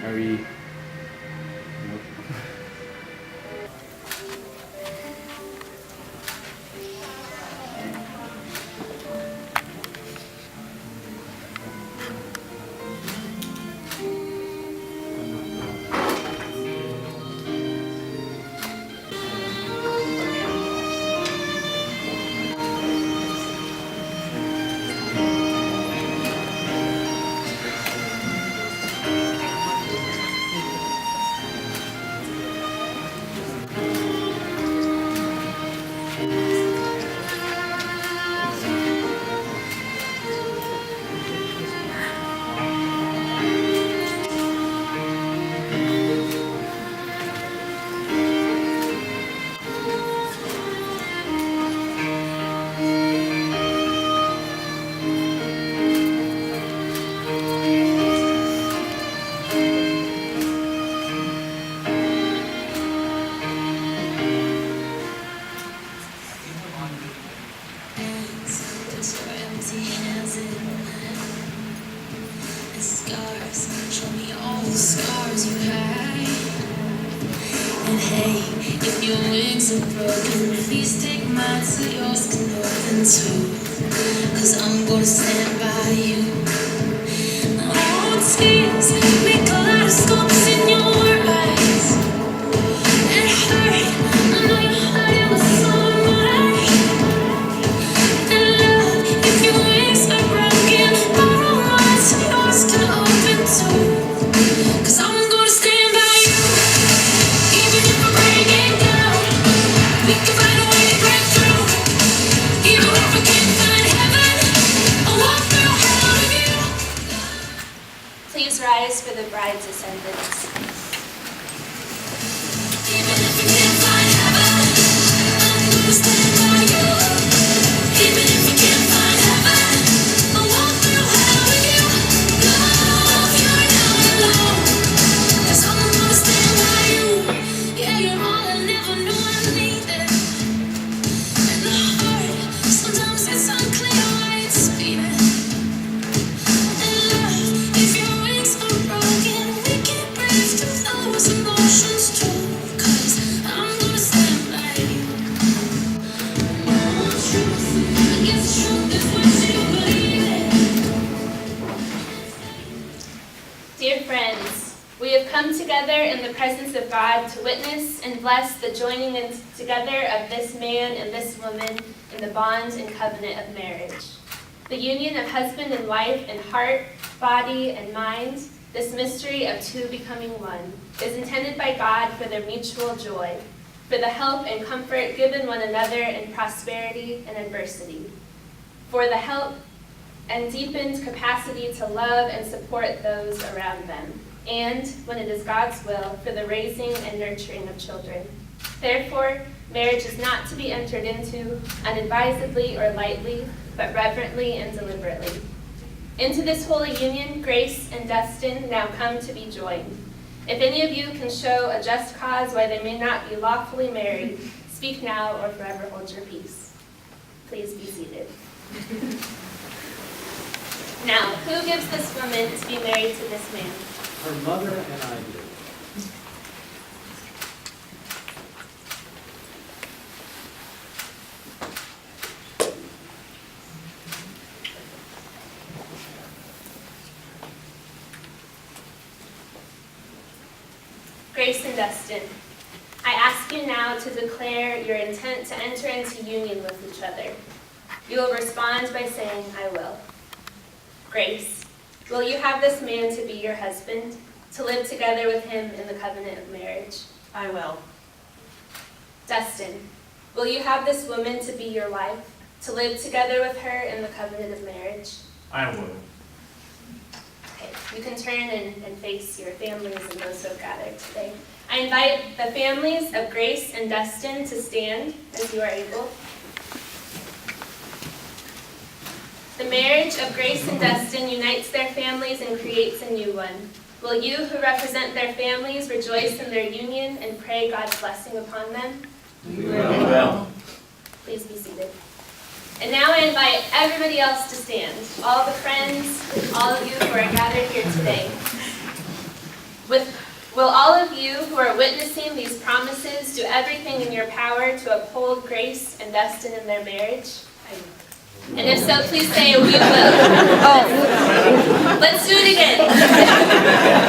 Are we? Nope. Show me all the scars you had. And hey, if your wings are broken, please take mine so yours can open too. 'Cause I'm gonna stand by you. Old tears make kaleidoscopes in your eyes. It hurt, I know you're hurting with so much. And love, if your wings are broken, borrow mine so yours can open too. 'Cause I'm gonna stand by you, even if we're breaking down. We can find a way to break through. Even if we can't find heaven, I'll walk through hell with you. Please rise for the bride's ascendance. Even if we can't find heaven, I'm gonna stand by you. Even if we can't find heaven, I'll walk through hell with you. Love, you're not alone, 'cause I'm gonna stand by you. Yeah, you're all I never knew I needed. And the heart sometimes gets unclear why it's beating. And love, if your wings are broken, we can break through those emotions too. 'Cause I'm gonna stand by you. Truth, I guess truth is what you believe in. Dear friends, we have come together in the presence of God to witness and bless the joining in together of this man and this woman in the bond and covenant of marriage. The union of husband and wife in heart, body, and mind, this mystery of two becoming one, is intended by God for their mutual joy, for the help and comfort given one another in prosperity and adversity, for the help and deepened capacity to love and support those around them, and, when it is God's will, for the raising and nurturing of children. Therefore, marriage is not to be entered into unadvisedly or lightly, but reverently and deliberately. Into this holy union, Grace and Dustin now come to be joined. If any of you can show a just cause why they may not be lawfully married, speak now or forever hold your peace. Please be seated. Now, who gives this woman to be married to this man? Her mother and I do. Grace and Dustin, I ask you now to declare your intent to enter into union with each other. You will respond by saying, I will. Grace, will you have this man to be your husband, to live together with him in the covenant of marriage? I will. Dustin, will you have this woman to be your wife, to live together with her in the covenant of marriage? I will. Okay, you can turn and face your families and those who have gathered today. I invite the families of Grace and Dustin to stand as you are able. The marriage of Grace and Dustin unites their families and creates a new one. Will you, who represent their families, rejoice in their union and pray God's blessing upon them? We will. Please be seated. And now I invite everybody else to stand, all the friends, all of you who are gathered here today. With Will all of you who are witnessing these promises do everything in your power to uphold Grace and Dustin in their marriage? And if so, please say, we will. Let's do it again.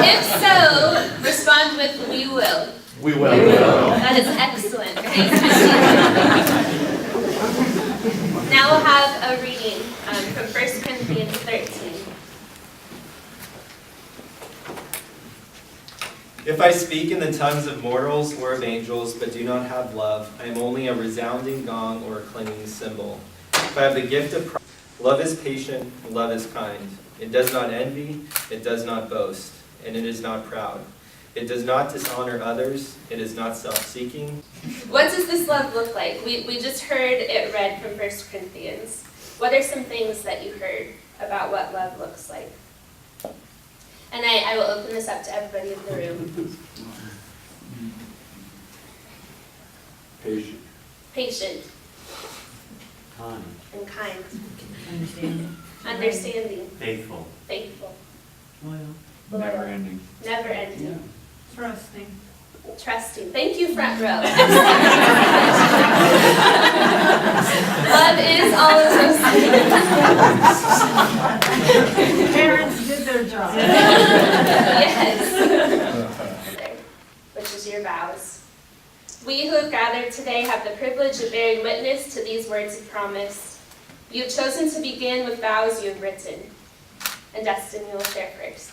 If so, respond with, we will. We will. That is excellent. Please be seated. Now we'll have a reading from 1 Corinthians 13. If I speak in the tongues of mortals or of angels, but do not have love, I am only a resounding gong or a clanging cymbal. If I have the gift of prophecy, love is patient, love is kind. It does not envy, it does not boast, and it is not proud. It does not dishonor others, it is not self-seeking. What does this love look like? We just heard it read from 1 Corinthians. What are some things that you heard about what love looks like? And I will open this up to everybody in the room. Patient. Patient Kind. and kind. Understanding. Understanding. Faithful. Faithful. Loyal. Never ending. Never ending. Trusting. Trusting. Thank you, front row. Love is all of those things. Parents did their job. Yes. Which is your vows. We who have gathered today have the privilege of bearing witness to these words of promise. You have chosen to begin with vows you have written. And Dustin, you will share first.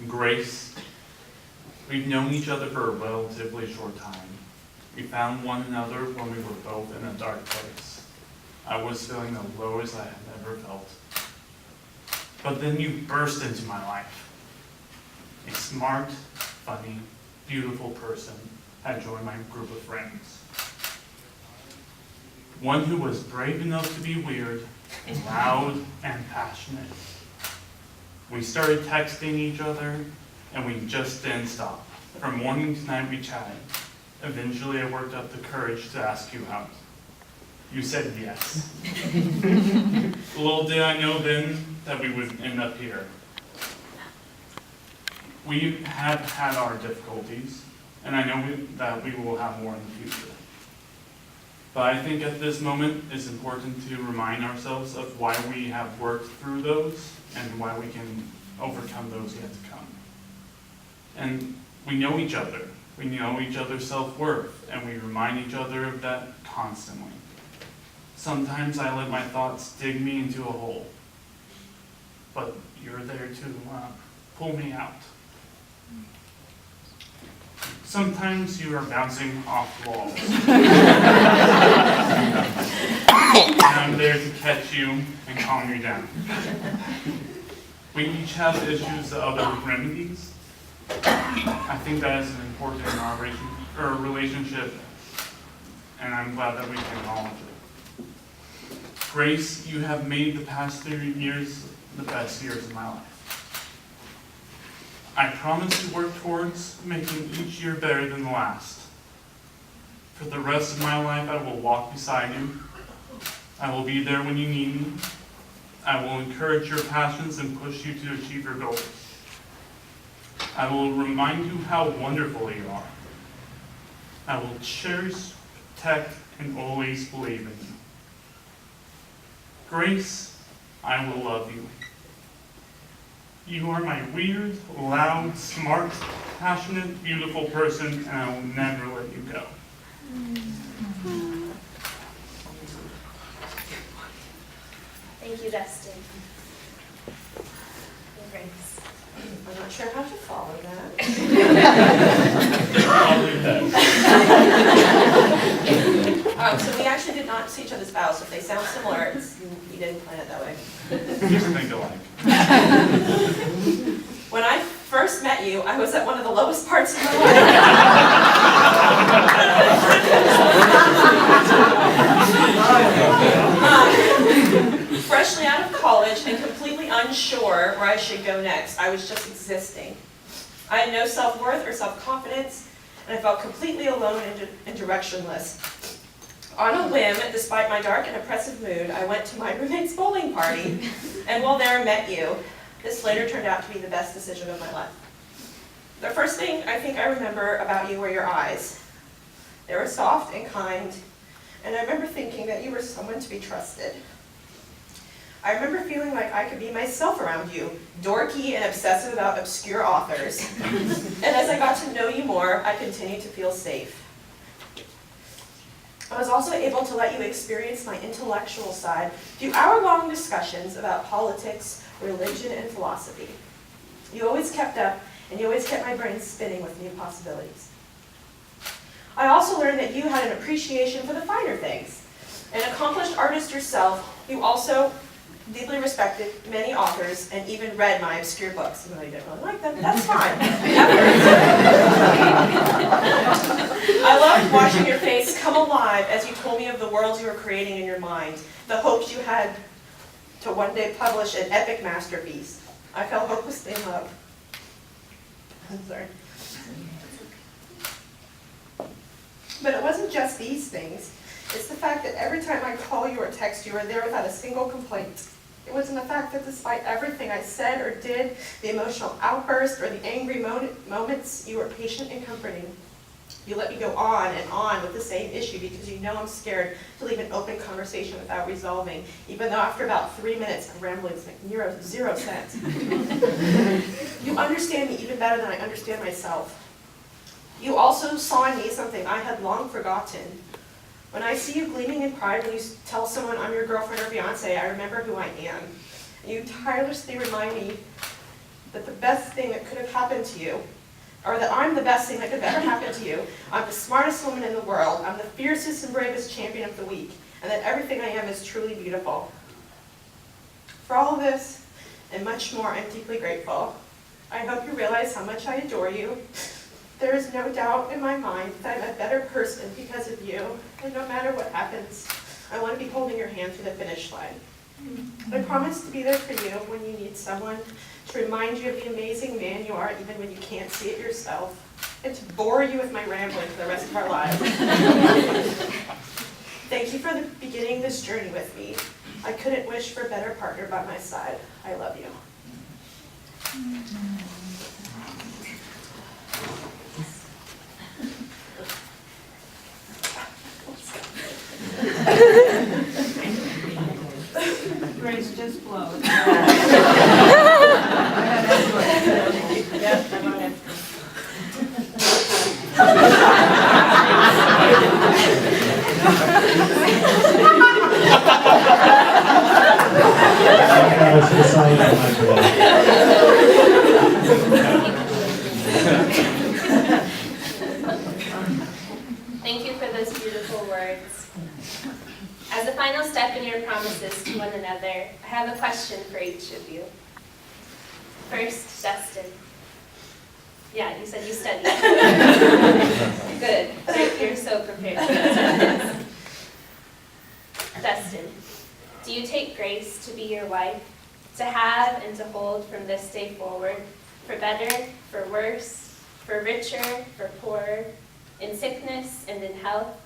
Grace, we've known each other for a relatively short time. We found one another when we were both in a dark place. I was feeling the lowest I had ever felt. But then you burst into my life. A smart, funny, beautiful person had joined my group of friends. One who was brave enough to be weird, loud, and passionate. We started texting each other, and we just didn't stop. From morning to night we chatted. Eventually I worked up the courage to ask you out. You said yes. Little did I know then that we would end up here. We have had our difficulties, and I know that we will have more in the future. But I think at this moment it's important to remind ourselves of why we have worked through those and why we can overcome those yet to come. And we know each other. We know each other's self-worth, and we remind each other of that constantly. Sometimes I let my thoughts dig me into a hole, but you're there to pull me out. Sometimes you are bouncing off walls. And I'm there to catch you and calm you down. We each have issues that other remedies. I think that is important in our relationship, and I'm glad that we can acknowledge it. Grace, you have made the past 3 years the best years of my life. I promise to work towards making each year better than the last. For the rest of my life, I will walk beside you. I will be there when you need me. I will encourage your passions and push you to achieve your goals. I will remind you how wonderful you are. I will cherish, protect, and always believe in you. Grace, I will love you. You are my weird, loud, smart, passionate, beautiful person, and I will never let you go. Thank you, Dustin. And Grace. I'm not sure how to follow that. I'll leave that. So we actually did not see each other's vows. If they sound similar, you didn't plan it that way. Just think alike. When I first met you, I was at one of the lowest parts of my life. Freshly out of college and completely unsure where I should go next. I was just existing. I had no self-worth or self-confidence, and I felt completely alone and directionless. On a whim, despite my dark and oppressive mood, I went to my roommate's bowling party, and while there met you. This later turned out to be the best decision of my life. The first thing I think I remember about you were your eyes. They were soft and kind, and I remember thinking that you were someone to be trusted. I remember feeling like I could be myself around you, dorky and obsessive about obscure authors. And as I got to know you more, I continued to feel safe. I was also able to let you experience my intellectual side through hour-long discussions about politics, religion, and philosophy. You always kept up, and you always kept my brain spinning with new possibilities. I also learned that you had an appreciation for the finer things. An accomplished artist yourself, you also deeply respected many authors and even read my obscure books. Even though you didn't really like them, that's fine. I loved watching your face come alive as you told me of the worlds you were creating in your mind, the hopes you had to one day publish an epic masterpiece. I fell hopelessly in love. I'm sorry. But it wasn't just these things. It's the fact that every time I call you or text you were there without a single complaint. It was in the fact that despite everything I said or did, the emotional outburst or the angry moments, you were patient and comforting. You let me go on and on with the same issue because you know I'm scared to leave an open conversation without resolving, even though after about 3 minutes of ramblings make zero sense. You understand me even better than I understand myself. You also saw in me something I had long forgotten. When I see you gleaming in pride when you tell someone I'm your girlfriend or fiance, I remember who I am. And you tirelessly remind me that the best thing that could have happened to you, or that I'm the best thing that could have ever happened to you. I'm the smartest woman in the world. I'm the fiercest and bravest champion of the week. And that everything I am is truly beautiful. For all of this, and much more, I'm deeply grateful. I hope you realize how much I adore you. There is no doubt in my mind that I'm a better person because of you. And no matter what happens, I want to be holding your hand through the finish line. I promise to be there for you when you need someone, to remind you of the amazing man you are even when you can't see it yourself, and to bore you with my rambling for the rest of our lives. Thank you for beginning this journey with me. I couldn't wish for a better partner by my side. I love you. Grace just flowed. Thank you for those beautiful words. As a final step in your promises to one another, I have a question for each of you. First, Dustin. Yeah, you said you studied. Good. You're so prepared. Dustin, do you take Grace to be your wife, to have and to hold from this day forward, for better, for worse, for richer, for poorer, in sickness and in health,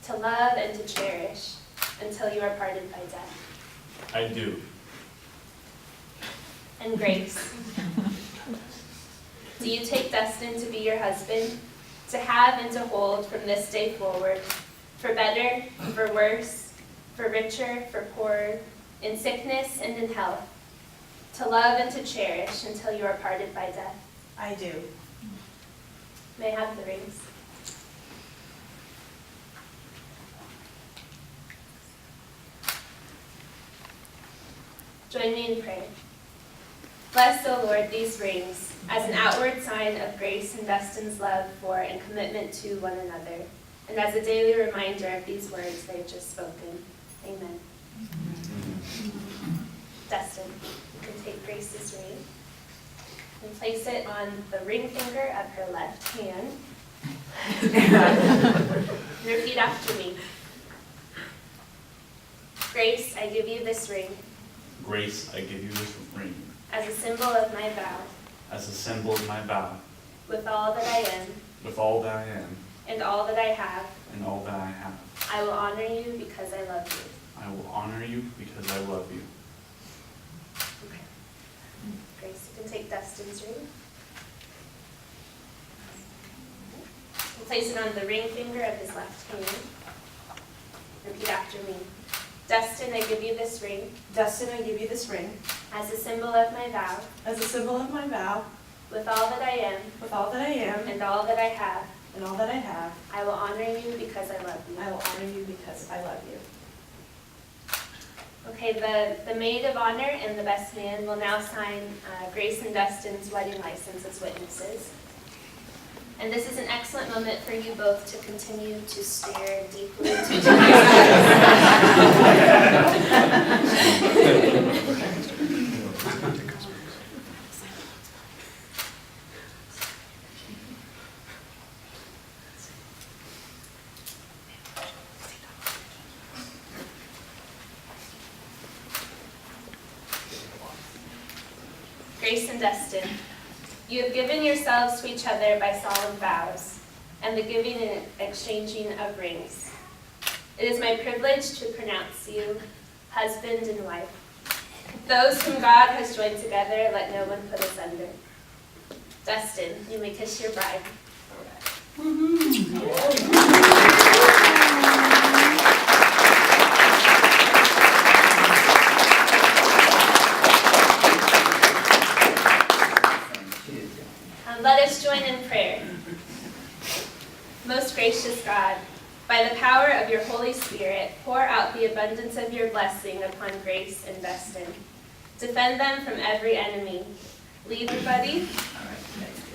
to love and to cherish, until you are parted by death? I do. And Grace, do you take Dustin to be your husband, to have and to hold from this day forward, for better, for worse, for richer, for poorer, in sickness and in health, to love and to cherish until you are parted by death? I do. May I have the rings? Join me in prayer. Bless, O Lord, these rings as an outward sign of Grace and Dustin's love for and commitment to one another, and as a daily reminder of these words they've just spoken. Amen. Dustin, you can take Grace's ring and place it on the ring finger of her left hand. Repeat after me. Grace, I give you this ring Grace, I give you this ring as a symbol of my vow, as a symbol of my vow, with all that I am, with all that I am and all that I have. and all that I have. I will honor you because I love you. I will honor you because I love you. Okay. Grace, you can take Dustin's ring. And place it on the ring finger of his left hand. Repeat after me. Dustin, I give you this ring Dustin, I give you this ring as a symbol of my vow, as a symbol of my vow, with all that I am with all that I am and all that I have. and all that I have. I will honor you because I love you. I will honor you because I love you. Okay, the maid of honor and the best man will now sign Grace and Dustin's wedding license as witnesses. And this is an excellent moment for you both to continue to stare deeply into each other's Grace and Dustin, you have given yourselves to each other by solemn vows and the giving and exchanging of rings. It is my privilege to pronounce you husband and wife. Those whom God has joined together, let no one put asunder. Dustin, you may kiss your bride. Let us join in prayer. Most gracious God, by the power of your Holy Spirit, pour out the abundance of your blessing upon Grace and Dustin. Defend them from every enemy. Lead everybody.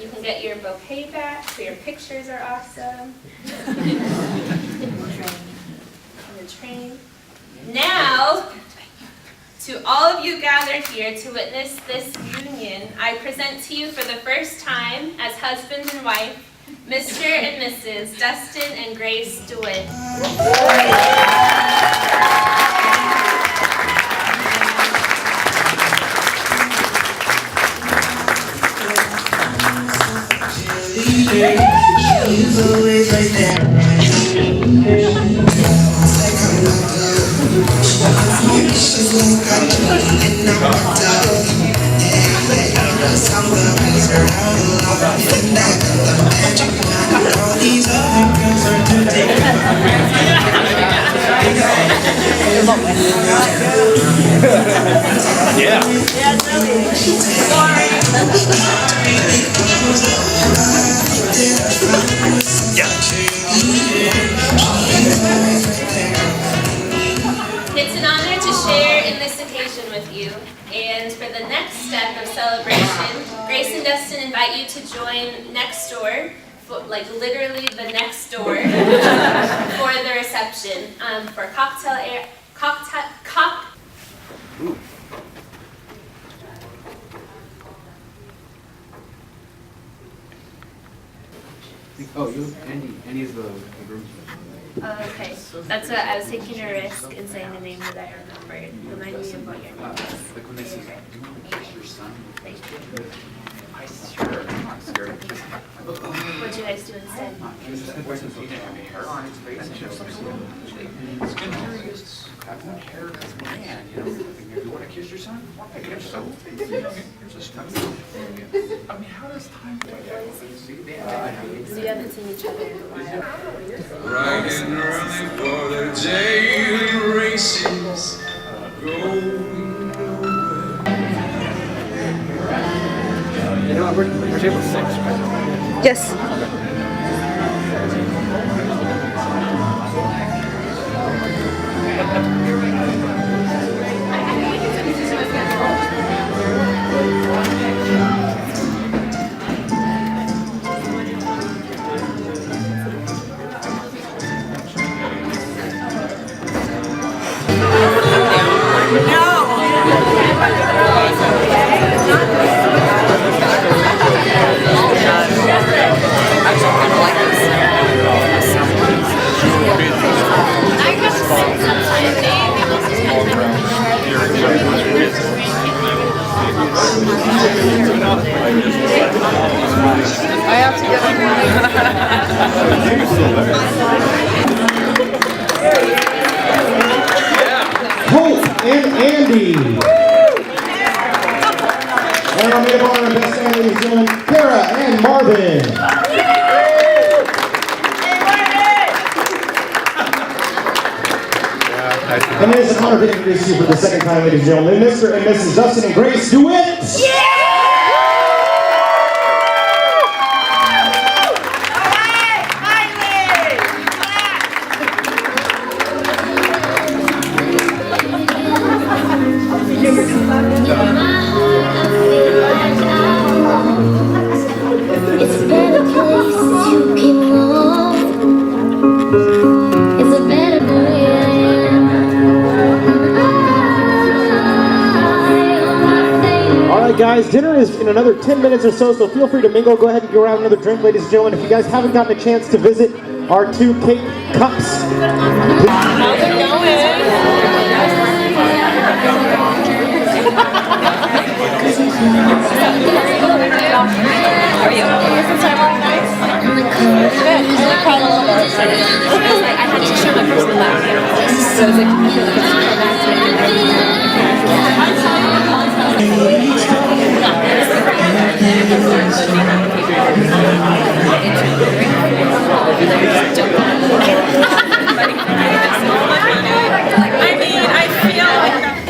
You can get your bouquet back, so your pictures are awesome. On the train. Now, to all of you gathered here to witness this union, I present to you for the first time as husband and wife, Mr. and Mrs. Dustin and Grace DeWitt. She's always right there. She's like I'm and I'm done. Some girls are out alone and that the magic all these other girls are to take. It's an honor to share in this occasion with you. And for the next step of celebration, Grace and Dustin invite you to join next door, like literally the next door, for the reception, for Oh, Andy's the groom. Okay, that's what I was taking a risk in saying the name that I remembered. Remind me of what your name is. Like when they say, "Do you want to kiss your son?" Thank you. I sure, I'm not scared of kissing. What'd you guys do instead? He was just he didn't have any hair on his face. And just I'm curious. I want hair because man, you know, if you want to kiss your son, I guess so. Here's a stuff. I mean, how does time go? So you haven't seen each other in a while. Bright and early for the daily races. You know, we're table 6, right? Yes. No! our best man, ladies and gentlemen, Kara and Marvin. And it is an honor to introduce you for the second time, ladies and gentlemen, Mr. and Mrs. Dustin and Grace DeWitt. It's a better place to belong. It's a better All right, guys, dinner is in another 10 minutes or so feel free to mingle. Go ahead and go around another drink, ladies and gentlemen. If you guys haven't gotten a chance to visit our 2 cake cups.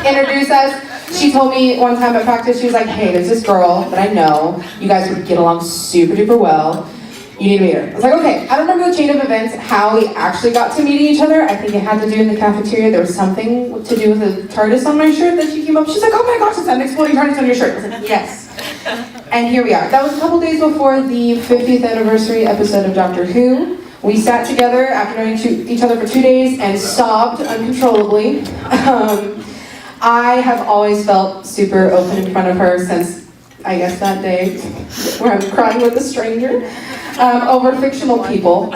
Introduce us. She told me one time at practice, she was like, hey, there's this girl that I know. You guys would get along super duper well. You need to meet her. I was like, okay. I don't remember the chain of events, how we actually got to meeting each other. I think it had to do in the cafeteria. There was something to do with the TARDIS on my shirt that she came up. She's like, oh my gosh, it's an exploding TARDIS on your shirt. I was like, yes. And here we are. That was a couple days before the 50th anniversary episode of Doctor Who. We sat together after knowing each other for 2 days and sobbed uncontrollably. I have always felt super open in front of her since, I guess, that day where I'm crying with a stranger over fictional people.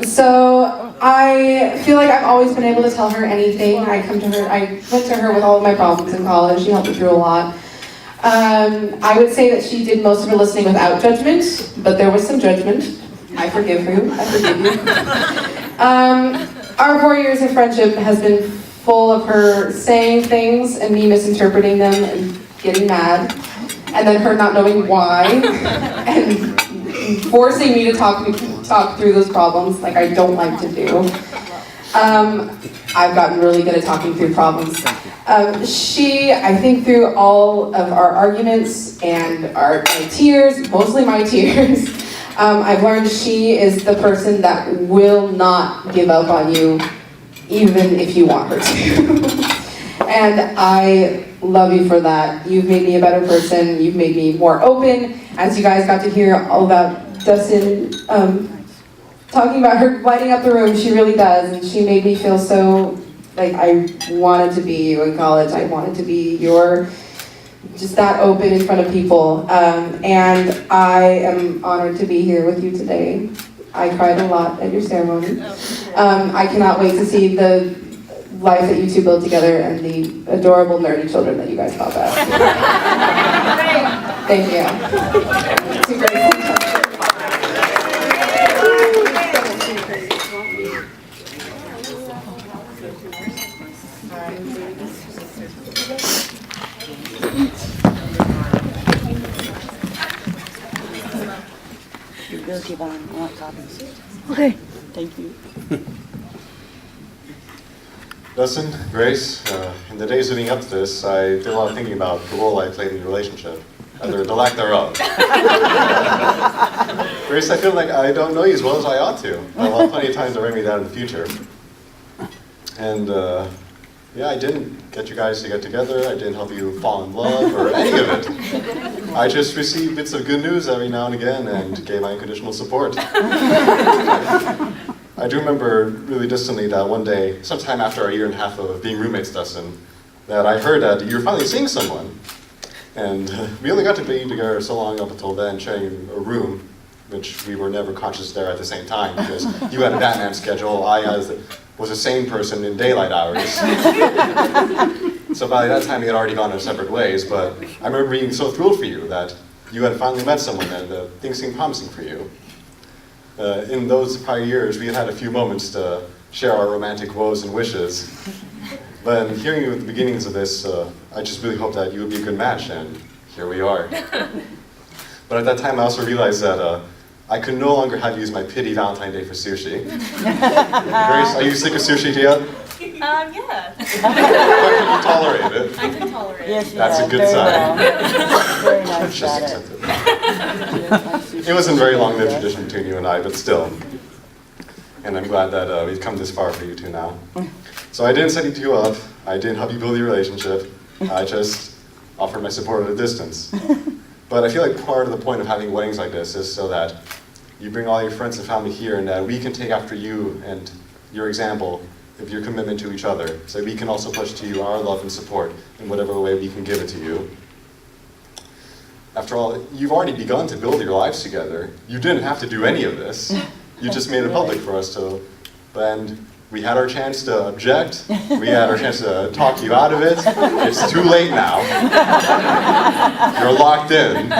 So I feel like I've always been able to tell her anything. I went to her with all of my problems in college. She helped me through a lot. I would say that she did most of her listening without judgment, but there was some judgment. I forgive you. I forgive you. Our 4 years of friendship has been full of her saying things and me misinterpreting them and getting mad, and then her not knowing why, and forcing me to talk through those problems like I don't like to do. I've gotten really good at talking through problems. I think through all of our arguments and my tears, mostly my tears, I've learned she is the person that will not give up on you, even if you want her to. And I love you for that. You've made me a better person. You've made me more open. As you guys got to hear all about Dustin talking about her lighting up the room, she really does. And she made me feel so like I wanted to be you in college. I wanted to be just that open in front of people. And I am honored to be here with you today. I cried a lot at your ceremony. I cannot wait to see the life that you two build together and the adorable nerdy children that you guys pop out. Thank you. Too great. We'll keep on. I want copies. Okay. Thank you. Dustin, Grace, in the days leading up to this, I did a lot of thinking about the role I played in the relationship, and the lack thereof. Grace, I feel like I don't know you as well as I ought to. I'll have plenty of time to write me down in the future. And yeah, I didn't get you guys to get together, I didn't help you fall in love, or any of it. I just received bits of good news every now and again and gave my unconditional support. I do remember really distantly that one day, sometime after a year and a half of being roommates, Dustin, that I heard that you were finally seeing someone. And we only got to be together so long up until then, sharing a room, which we were never conscious there at the same time, because you had a Batman schedule, I was a sane person in daylight hours. So by that time we had already gone our separate ways, but I remember being so thrilled for you that you had finally met someone and things seemed promising for you. In those prior years, we had had a few moments to share our romantic woes and wishes. But hearing you at the beginnings of this, I just really hope that you would be a good match, and here we are. But at that time, I also realized that I could no longer have used my pity Valentine's Day for sushi. Grace, are you sick of sushi yet? Yeah. But can you tolerate it? I can tolerate it. Yes, That's a good very sign. Well. Very nice Just at accept it. It wasn't very long lived tradition between you and I, but still. And I'm glad that we've come this far for you two now. So I didn't set you two up. I didn't help you build your relationship. I just offered my support at a distance. But I feel like part of the point of having weddings like this is so that you bring all your friends and family here and that we can take after you and your example of your commitment to each other, so we can also push to you our love and support in whatever way we can give it to you. After all, you've already begun to build your lives together. You didn't have to do any of this. You just made it public for us to. And we had our chance to object. We had our chance to talk you out of it. It's too late now. You're locked in.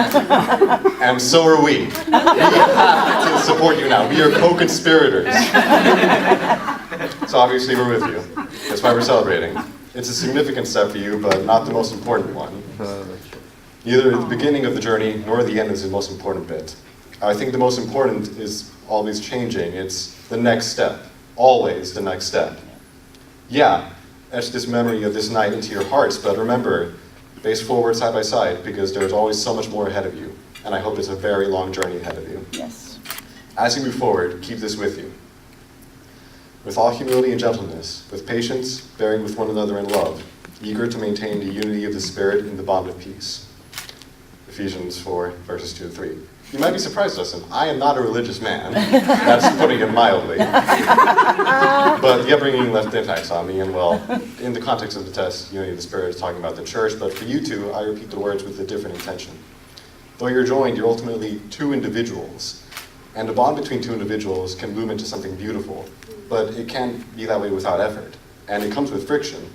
And so are we. We have to support you now. We are co-conspirators. So obviously we're with you. That's why we're celebrating. It's a significant step for you, but not the most important one. Neither the beginning of the journey nor the end is the most important bit. I think the most important is always changing. It's the next step. Always the next step. Yeah, etch this memory of this night into your hearts, but remember, face forward side by side, because there's always so much more ahead of you. And I hope it's a very long journey ahead of you. Yes. As you move forward, keep this with you. With all humility and gentleness, with patience, bearing with one another in love, eager to maintain the unity of the Spirit in the bond of peace. Ephesians 4, verses 2 to 3. You might be surprised, Dustin. I am not a religious man. That's putting it mildly. But the upbringing left impacts on me, and well, in the context of the test, unity of the Spirit is talking about the church, but for you two, I repeat the words with a different intention. Though you're joined, you're ultimately two individuals. And a bond between two individuals can bloom into something beautiful, but it can't be that way without effort. And it comes with friction.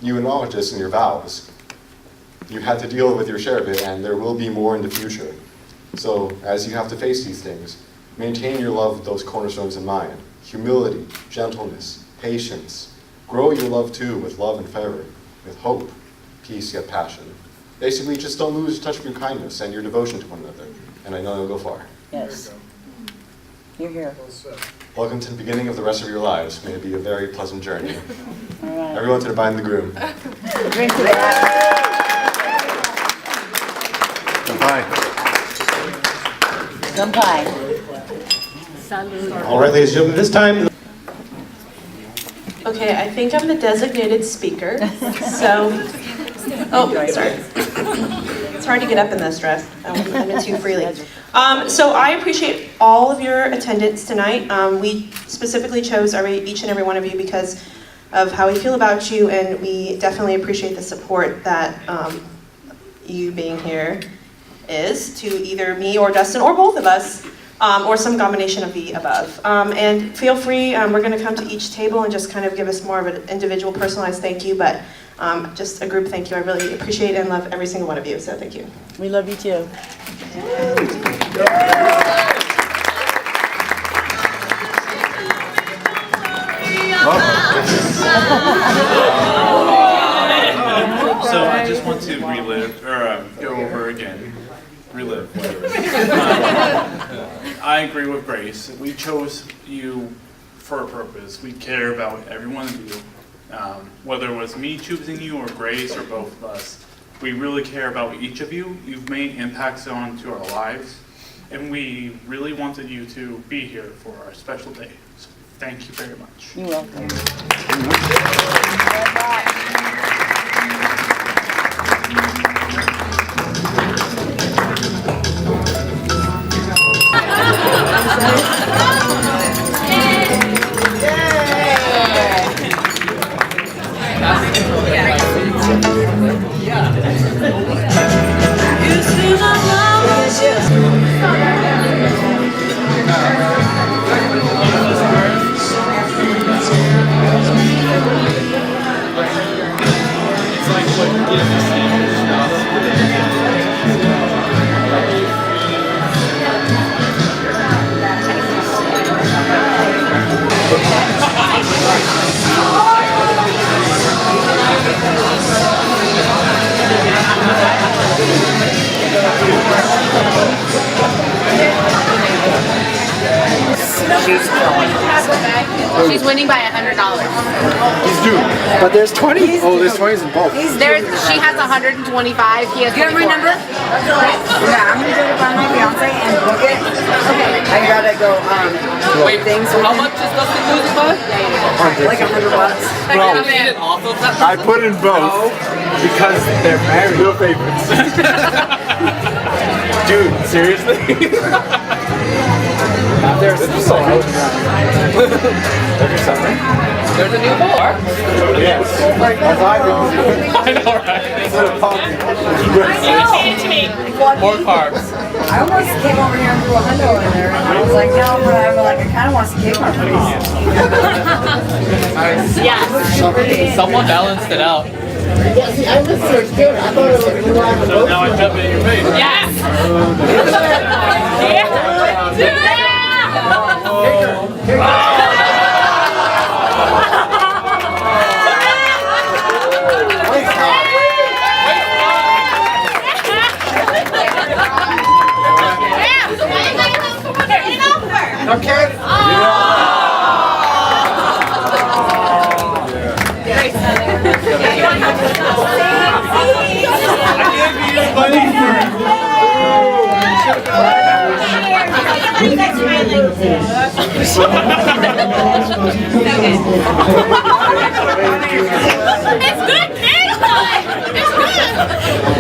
You acknowledge this in your vows. You had to deal with your share of it, and there will be more in the future. So, as you have to face these things, maintain your love with those cornerstones in mind. Humility, gentleness, patience. Grow your love too with love and favor, with hope, peace, yet passion. Basically, just don't lose touch of your kindness and your devotion to one another, and I know you'll go far. Yes. You're here. Welcome to the beginning of the rest of your lives. May it be a very pleasant journey. All right. Everyone to the bride and the groom. Drink to that. Kampai. Salud. All right, ladies and gentlemen, this time. Okay, I think I'm the designated speaker, so, oh, sorry. It's hard to get up in this dress. I'm in too freely. So I appreciate all of your attendance tonight. We specifically chose each and every one of you because of how we feel about you, and we definitely appreciate the support that you being here is to either me or Dustin or both of us, or some combination of the above. And feel free, we're going to come to each table and just kind of give us more of an individual personalized thank you, but just a group thank you. I really appreciate and love every single one of you, so thank you. We love you too. So I just want to go over again. Relive, whatever. I agree with Grace. We chose you for a purpose. We care about every one of you. Whether it was me choosing you or Grace or both of us, we really care about each of you. You've made impacts onto our lives, and we really wanted you to be here for our special day. So thank you very much. You're welcome. She's winning by $100. He's due. But there's 20. Oh, there's 20s in both. She has 125. He has 24. my number? Yeah, I'm gonna go to find my fiance and book it. Okay. I gotta go, wait, things. How much is Dustin losing by? Like $100. I put in both because they're married. Real favorites. Dude, seriously? There's something. There's a new bar. Yes. As I know, right? More carbs. I almost came over here and threw a hundo in there, and I was like, no, but I kind of want to kick my Yeah. Someone balanced it out. Yeah, see, I listened to it good. I thought it was like So now I jump in your face. Yes. Okay.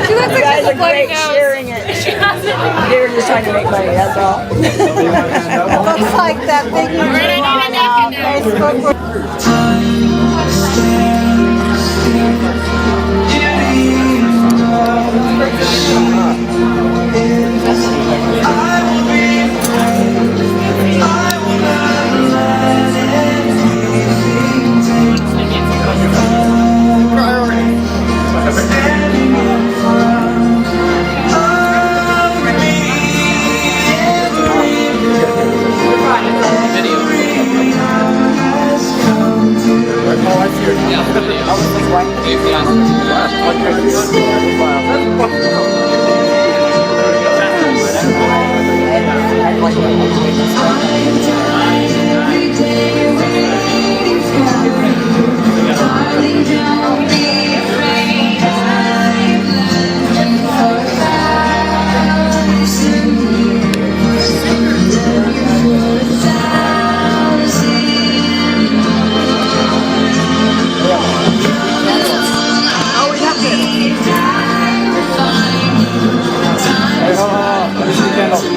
She looks like she's great sharing it. They were just trying to make money, that's all. Looks like that thing you did on Facebook.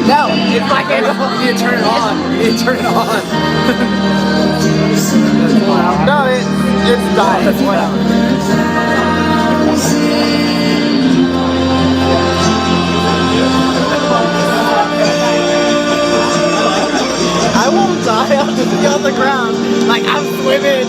No, it's like you need to turn it on. You need to turn it on. No, it's died. I won't die. I'll just be on the ground like I'm swimming.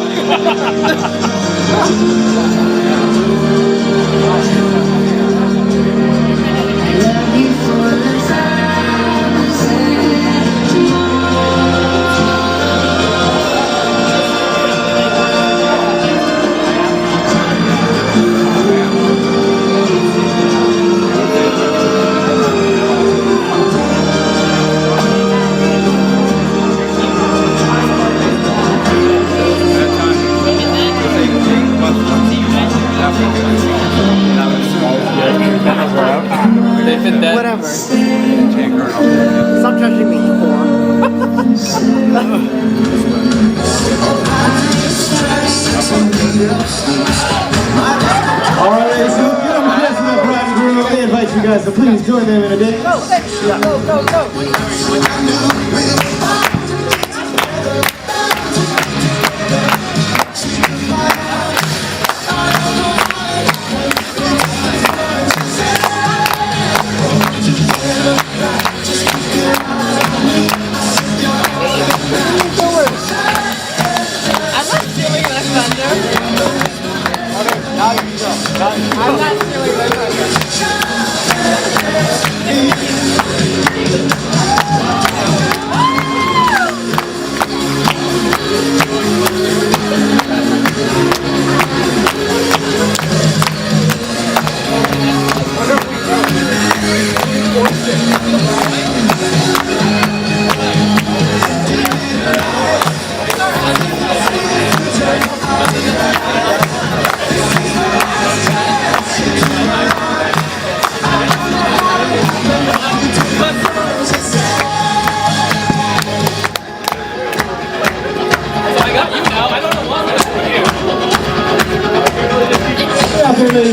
Whatever. Stop judging me, Alright, ladies, so get up and dance with that bride and groom. They invite you guys to please join them in a dance.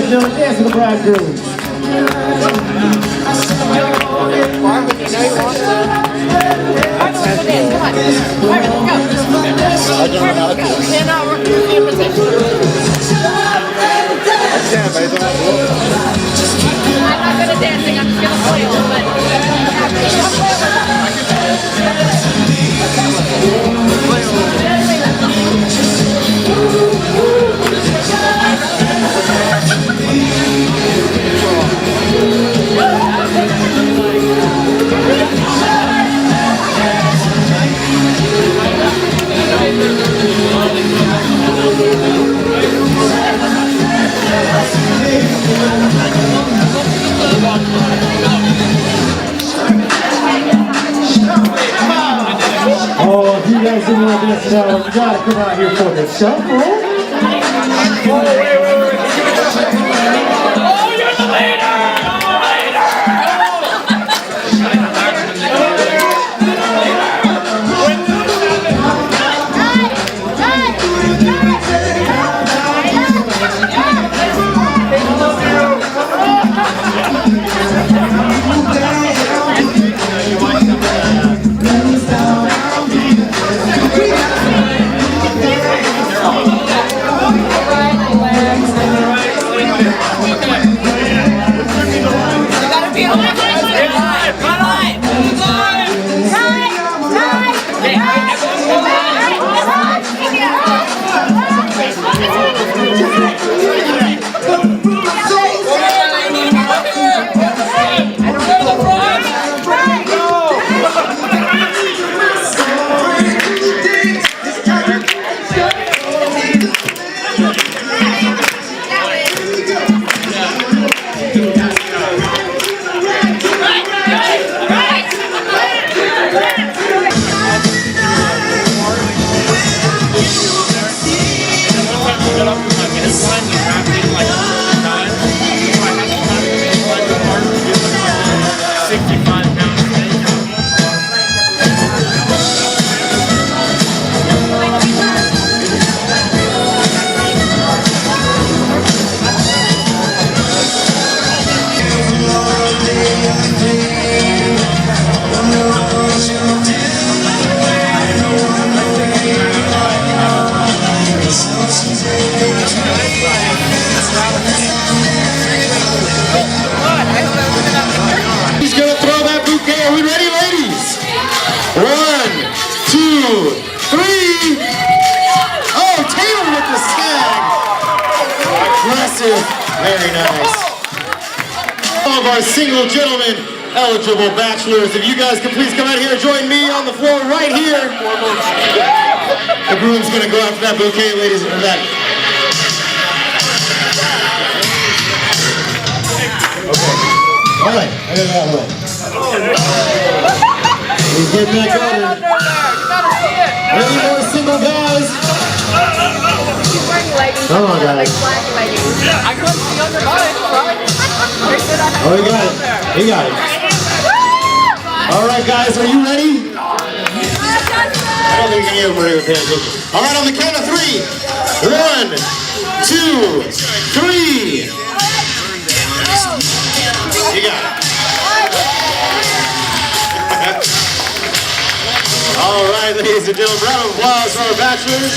and gentlemen, dance with the bridegroom. Oh, if you guys didn't want to dance now, you gotta come out here for the shuffle. Oh, you're the leader! He's gonna throw that bouquet. Are we ready, ladies? 1, 2, 3. Oh, Taylor with the snag. Aggressive. Very nice. All of our single gentlemen, eligible bachelors, if you guys could please come out here and join me on the floor right here. The groom's gonna go after that bouquet, ladies and that. All right, I got that way. He's getting back over. Any more single guys? Come on, guys. I couldn't see under mine, right? Oh, he got it. He got it. All right, guys, are you ready? I don't think any of them are even paying attention. All right, on the count of 3. 1, 2, 3. You got it. All right, ladies and gentlemen, round of applause for our bachelors.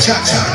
Cha-cha.